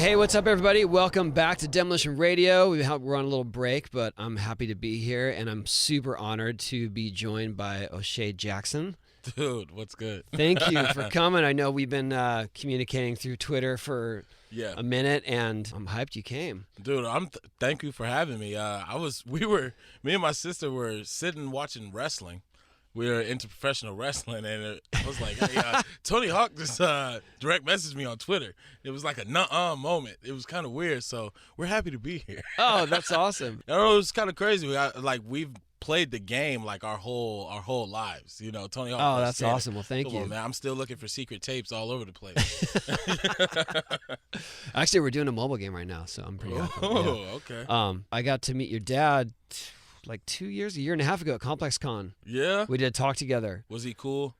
Hey, what's up, everybody? Welcome back to Demolition Radio. We're on a little break, but I'm happy to be here, and I'm super honored to be joined by OShea Jackson. Dude, what's good? Thank you for coming. I know we've been communicating through Twitter for a minute, and I'm hyped you came. Dude, thank you for having me. Me and my sister were sitting watching wrestling. We were into professional wrestling, and I was like, hey, Tony Hawk just direct messaged me on Twitter. It was like a nuh-uh moment. It was kind of weird, so we're happy to be here. Oh, that's awesome. It was kind of crazy. We've played the game like our whole lives. You know, Tony Hawk. Oh, that's awesome. Well, thank you. On, man. I'm still looking for secret tapes all over the place. Actually, we're doing a mobile game right now, so I'm pretty happy. Oh, okay. I got to meet your dad like a year and a half ago at Complex Con. Yeah? We did a talk together. Was he cool?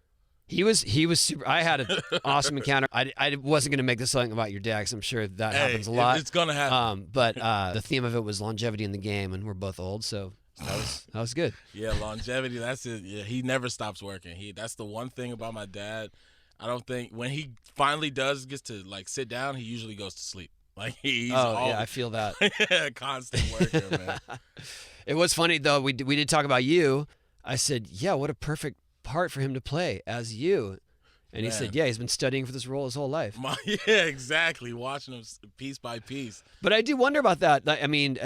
He was super. I had an awesome encounter. I wasn't going to make this something about your dad because I'm sure that happens a lot. It's going to happen. But the theme of it was longevity in the game, and we're both old, so that was good. Yeah, longevity, that's it. Yeah, he never stops working. That's the one thing about my dad. I don't think when he finally gets to like sit down, he usually goes to sleep. Like he's yeah, I feel that. Constant worker, man. It was funny though. We did talk about you. I said, yeah, what a perfect part for him to play as you. And he said, yeah, he's been studying for this role his whole life. Yeah, exactly. Watching him piece by piece. But I do wonder about that. I mean,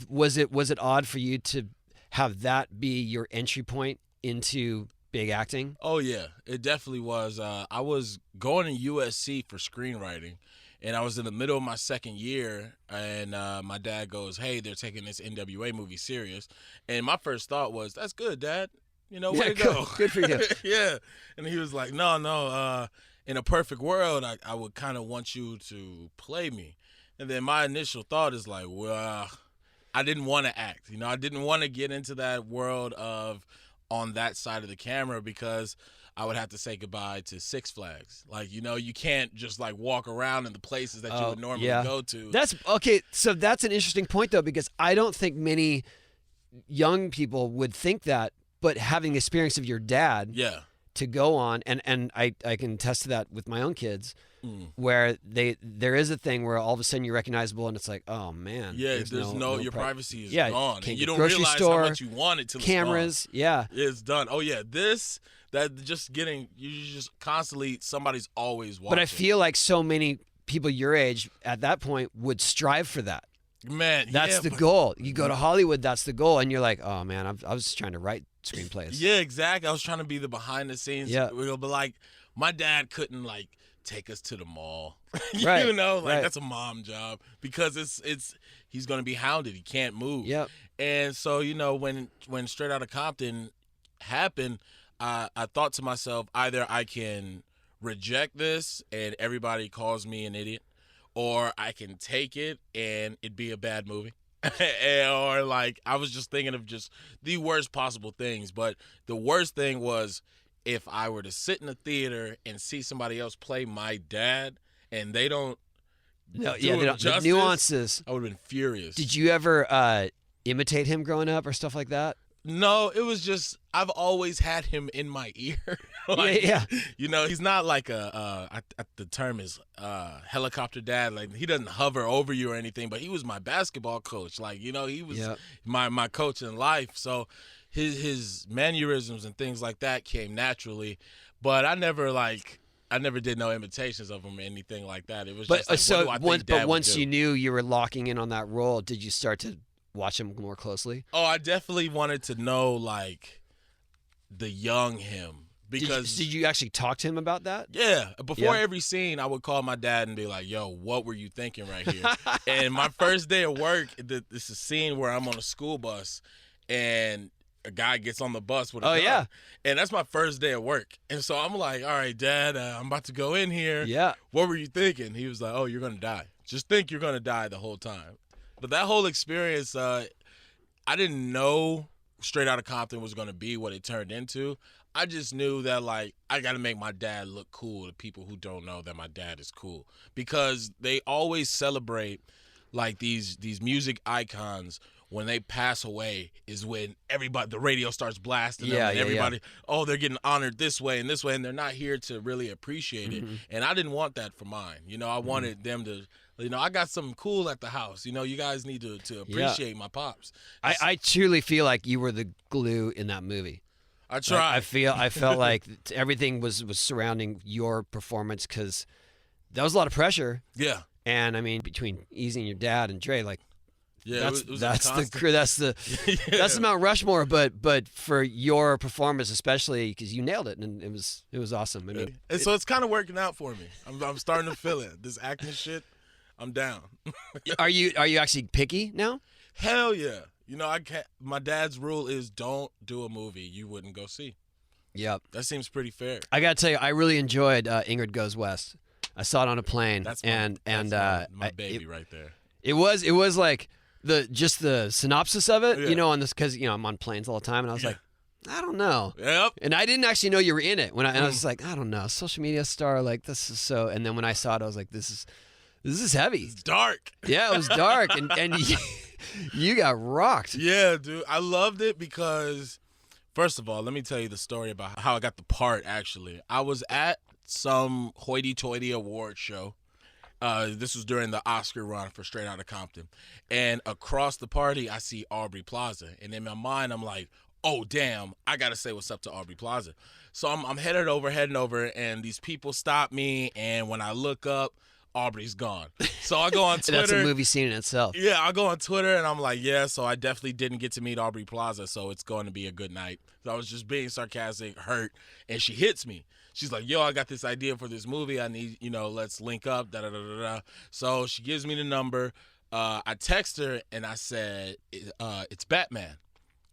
was it odd for you to have that be your entry point into big acting? Oh, yeah. It definitely was. I was going to USC for screenwriting, and I was in the middle of my second year, and my dad goes, hey, they're taking this NWA movie Sirius. And my first thought was, that's good, Dad. You know, way to go. Good for you. Yeah. And he was like, no, in a perfect world, I would kind of want you to play me. And then my initial thought is like, well, I didn't want to act. You know, I didn't want to get into that world of on that side of the camera because I would have to say goodbye to Six Flags. Like, you know, you can't just like walk around in the places that you would normally go to. That's okay. So that's an interesting point though, because I don't think many young people would think that, but having the experience of your dad to go on, and I can attest to that with my own kids, where there is a thing where all of a sudden you're recognizable and it's like, oh man. Yeah, there's no your privacy is gone. And you don't realize how much you want it till cameras, it's gone. It's done. Oh yeah, you just constantly, somebody's always watching. But I feel like so many people your age at that point would strive for that. Man, that's the goal. You go to Hollywood, that's the goal, and you're like, oh man, I was just trying to write screenplays. Yeah, exactly. I was trying to be the behind the scenes. Yeah. But like, my dad couldn't like take us to the mall. Right. You know, like that's a mom job because he's gonna be hounded. He can't move. Yep. And so, you know, when Straight Outta Compton happened, I thought to myself, either I can reject this and everybody calls me an idiot, or I can take it and it'd be a bad movie. Or like, I was just thinking of just the worst possible things. But the worst thing was if I were to sit in a theater and see somebody else play my dad and they don't the nuances. I would have been furious. Did you ever imitate him growing up or stuff like that? No, it was just I've always had him in my ear. Like, yeah. You know, he's not like the term is helicopter dad. Like he doesn't hover over you or anything, but he was my basketball coach. Like, you know, he was my coach in life. So his mannerisms and things like that came naturally. But I never did no imitations of him or anything like that. It was just like, once you knew you were locking in on that role, did you start to watch him more closely? Oh, I definitely wanted to know like the young him. Because did you actually talk to him about that? Yeah. Before every scene, I would call my dad and be like, yo, what were you thinking right here? And my first day of work, this is a scene where I'm on a school bus and a guy gets on the bus with a gun. Yeah. And that's my first day of work. And so I'm like, all right, Dad, I'm about to go in here. Yeah. What were you thinking? He was like, oh, you're going to die. Just think you're going to die the whole time. But that whole experience, I didn't know Straight Outta Compton was going to be what it turned into. I just knew that, like, I got to make my dad look cool to people who don't know that my dad is cool. Because they always celebrate, like, these music icons when they pass away is when the radio starts blasting them, and everybody, oh, they're getting honored this way, and they're not here to really appreciate it. And I didn't want that for mine. I wanted them to, I got something cool at the house. You guys need to appreciate my pops. I truly feel like you were the glue in that movie. I tried. I felt like everything was surrounding your performance, because that was a lot of pressure. Yeah. And I mean, between Easy and your dad and Dre, like, that's the Mount Rushmore, but for your performance especially, because you nailed it, and it was awesome. I mean, so it's kind of working out for me. I'm starting to feel it. This acting shit, I'm down. Are you actually picky now? Hell yeah. I can't. My dad's rule is don't do a movie you wouldn't go see. Yep. That seems pretty fair. I gotta tell you, I really enjoyed Ingrid Goes West. I saw it on a plane. That's my baby right there. It was like the synopsis of it, on this, because I'm on planes all the time, and I was like, I don't know. Yep. And I didn't actually know you were in it and I was like, I don't know, social media star, like, this is so. And then when I saw it, I was like, this is heavy. It's dark. Yeah, it was dark, and you got rocked. Yeah, dude, I loved it because, first of all, let me tell you the story about how I got the part. Actually, I was at some hoity-toity award show. This was during the Oscar run for Straight Outta Compton. And across the party, I see Aubrey Plaza. And in my mind, I'm like, oh, damn, I got to say what's up to Aubrey Plaza. So I'm heading over, and these people stop me. And when I look up, Aubrey's gone. So I go on Twitter. That's a movie scene in itself. Yeah, I go on Twitter, and I'm like, so I definitely didn't get to meet Aubrey Plaza, so it's going to be a good night. So I was just being sarcastic, hurt, and she hits me. She's like, yo, I got this idea for this movie. I need, let's link up, da-da-da-da-da. So she gives me the number. I text her, and I said, it's Batman.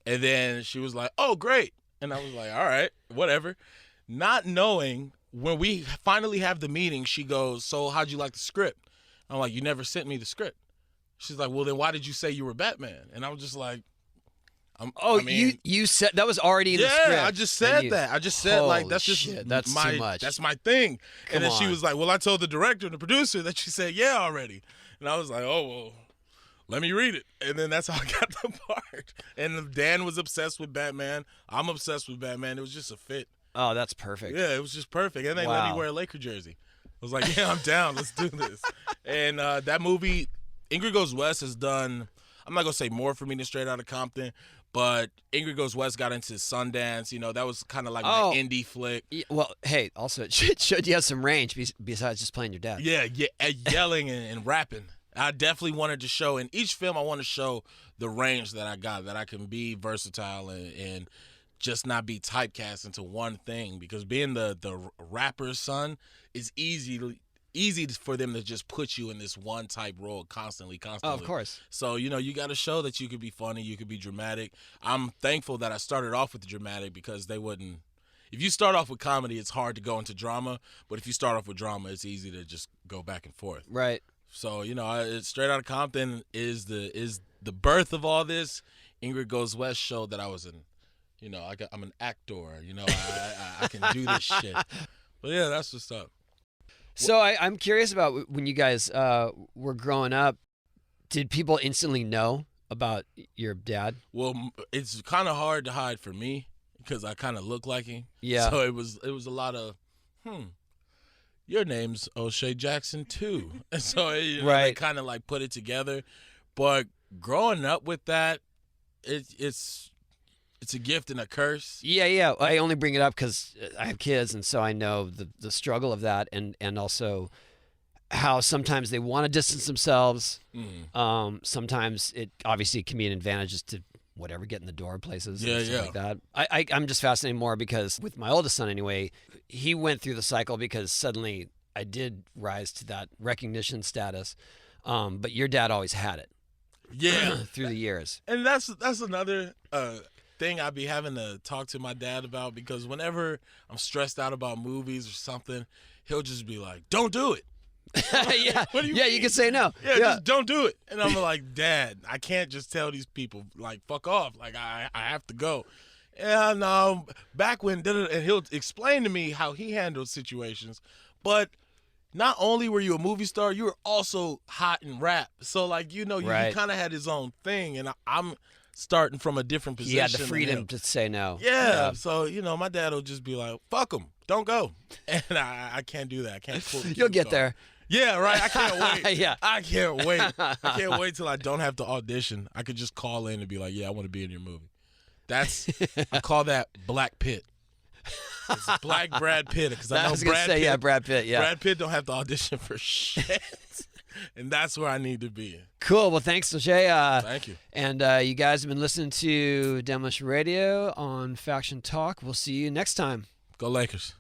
And then she was like, oh, great. And I was like, all right, whatever. Not knowing, when we finally have the meeting, she goes, so how'd you like the script? I'm like, you never sent me the script. She's like, well, then why did you say you were Batman? And I was just like, you said that was already in the script. Yeah, I just said that. I just said, like, that's just shit, that's too much. That's my thing. Come and then on. she was like, well, I told the director and the producer that she said yeah already. And I was like, oh, well, let me read it. And then that's how I got the part. And Dan was obsessed with Batman. I'm obsessed with Batman. It was just a fit. Oh, that's perfect. Yeah, it was just perfect. And they let me wear a Laker jersey. I was like, yeah, I'm down. Let's do this. And that movie, Ingrid Goes West, has done, I'm not going to say more for me than Straight Outta Compton, but Ingrid Goes West got into Sundance. That was kind of like my indie flick. Yeah, well, hey, also, it showed you have some range besides just playing your dad. Yeah, yelling and rapping. I definitely wanted to show, in each film I want to show the range that I got, that I can be versatile and just not be typecast into one thing, because being the rapper's son is easy for them to just put you in this one type role constantly. Oh, of course. So, you got to show that you could be funny, you could be dramatic. I'm thankful that I started off with the dramatic, because they wouldn't. If you start off with comedy, it's hard to go into drama, but if you start off with drama, it's easy to just go back and forth. Right. So, Straight Outta Compton is the birth of all this. Ingrid Goes West showed that I was I'm an actor. I can do this shit. But yeah, that's what's up. So I'm curious about when you guys were growing up. Did people instantly know about your dad? Well, it's kind of hard to hide for me, because I kind of look like him. Yeah. So it was a lot of, your name's OShea Jackson too. And so they kind of like put it together. But growing up with that, it's a gift and a curse. Yeah. I only bring it up because I have kids, and so I know the struggle of that, and also how sometimes they want to distance themselves. Sometimes it obviously can be an advantage just to get in the door places and stuff like that. I'm just fascinated more because with my oldest son anyway, he went through the cycle because suddenly I did rise to that recognition status. But your dad always had it. Yeah. Through the years. And that's another thing I'd be having to talk to my dad about, because whenever I'm stressed out about movies or something, he'll just be like, don't do it. Yeah, what do you mean? You can say no. Yeah, just don't do it. And I'm like, Dad, I can't just tell these people, like, fuck off. Like, I have to go. And back when, and he'll explain to me how he handled situations. But not only were you a movie star, you were also hot in rap. So, like, you kind of had his own thing, and I'm starting from a different position. You had the freedom to say no. Yeah. So, my dad will just be like, fuck him, don't go. And I can't do that. I can't pull the You'll get there. Yeah, right. I can't wait. Yeah. I can't wait. I can't wait till I don't have to audition. I could just call in and be like, yeah, I want to be in your movie. I call that Black Pitt. It's Black Brad Pitt, because I know Brad Pitt. Yeah, Brad Pitt. Yeah, Brad Pitt don't have to audition for shit, and that's where I need to be. Cool. Well, thanks, OShea. Thank you. And you guys have been listening to Demolition Radio on Faction Talk. We'll see you next time. Go Lakers.